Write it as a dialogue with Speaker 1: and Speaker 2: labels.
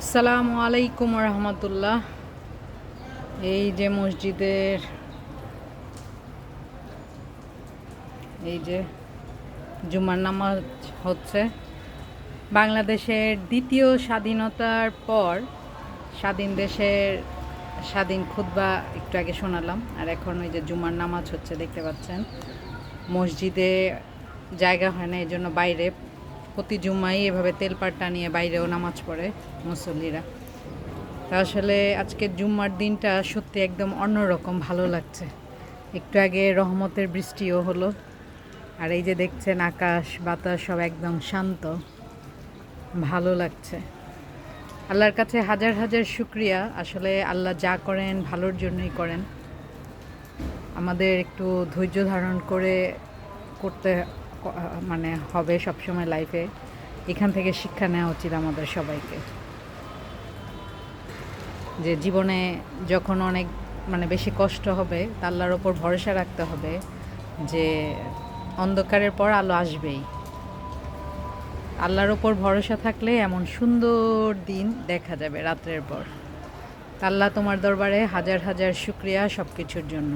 Speaker 1: আসসালামু আলাইকুম রহমতুল্লাহ। এই যে মসজিদের এই যে জুমার নামাজ হচ্ছে। বাংলাদেশের দ্বিতীয় স্বাধীনতার পর স্বাধীন দেশের স্বাধীন খুতবা একটু আগে শোনালাম, আর এখন ওই যে জুমার নামাজ হচ্ছে দেখতে পাচ্ছেন। মসজিদে জায়গা হয় না, এই জন্য বাইরে প্রতি জুম্মাই এভাবে তেলপাট টানিয়ে বাইরেও নামাজ পড়ে মুসল্লিরা। তা আসলে আজকের জুম্মার দিনটা সত্যি একদম অন্যরকম ভালো লাগছে। একটু আগে রহমতের বৃষ্টিও হলো, আর এই যে দেখছেন আকাশ বাতাস সব একদম শান্ত, ভালো লাগছে। আল্লাহর কাছে হাজার হাজার শুক্রিয়া। আসলে আল্লাহ যা করেন ভালোর জন্যই করেন। আমাদের একটু ধৈর্য ধারণ করে করতে মানে হবে সবসময় লাইফে। এখান থেকে শিক্ষা নেওয়া উচিত আমাদের সবাইকে, যে জীবনে যখন অনেক বেশি কষ্ট হবে তা আল্লাহর ওপর ভরসা রাখতে হবে, যে অন্ধকারের পর আলো আসবেই। আল্লাহর ওপর ভরসা থাকলে এমন সুন্দর দিন দেখা যাবে রাত্রের পর। আল্লাহ তোমার দরবারে হাজার হাজার শুক্রিয়া সব কিছুর জন্য।